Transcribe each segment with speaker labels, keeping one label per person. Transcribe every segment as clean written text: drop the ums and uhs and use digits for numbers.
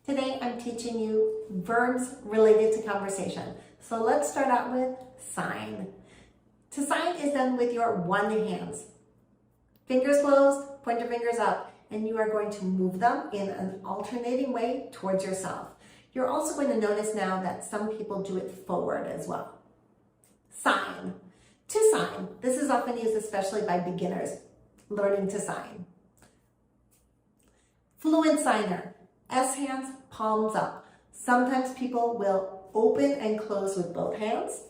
Speaker 1: Today I'm teaching you verbs related to conversation. So let's start out with sign. To sign is done with your one hands. Fingers closed, point your fingers up, and you are going to move them in an alternating way towards yourself. You're also going to notice now that some people do it forward as well. Sign. To sign. This is often used especially by beginners learning to sign. Fluent signer. S hands, palms up. Sometimes people will open and close with both hands,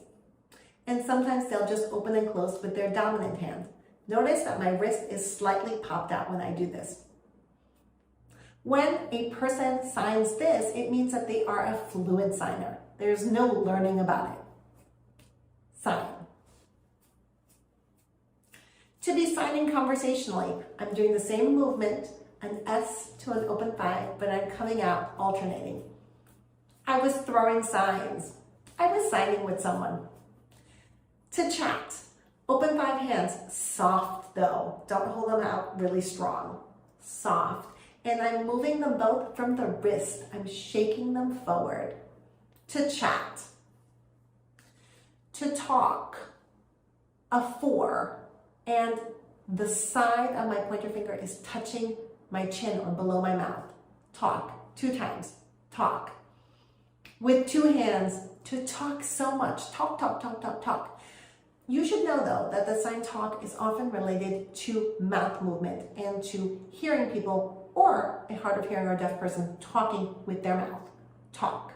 Speaker 1: and sometimes they'll just open and close with their dominant hand. Notice that my wrist is slightly popped out when I do this. When a person signs this, it means that they are a fluent signer. There's no learning about it. Sign. To be signing conversationally, I'm doing the same movement, an S to an open thigh, but I'm coming out alternating. I was throwing signs. I was signing with someone. To chat, open 5 hands, soft though. Don't hold them out really strong. Soft. And I'm moving them both from the wrist. I'm shaking them forward. To chat. To talk, a 4, and the side of my pointer finger is touching my chin or below my mouth. Talk, 2 times, talk. With 2 hands, to talk so much, talk, talk, talk, talk, talk. You should know though that the sign talk is often related to mouth movement and to hearing people or a hard of hearing or deaf person talking with their mouth. Talk.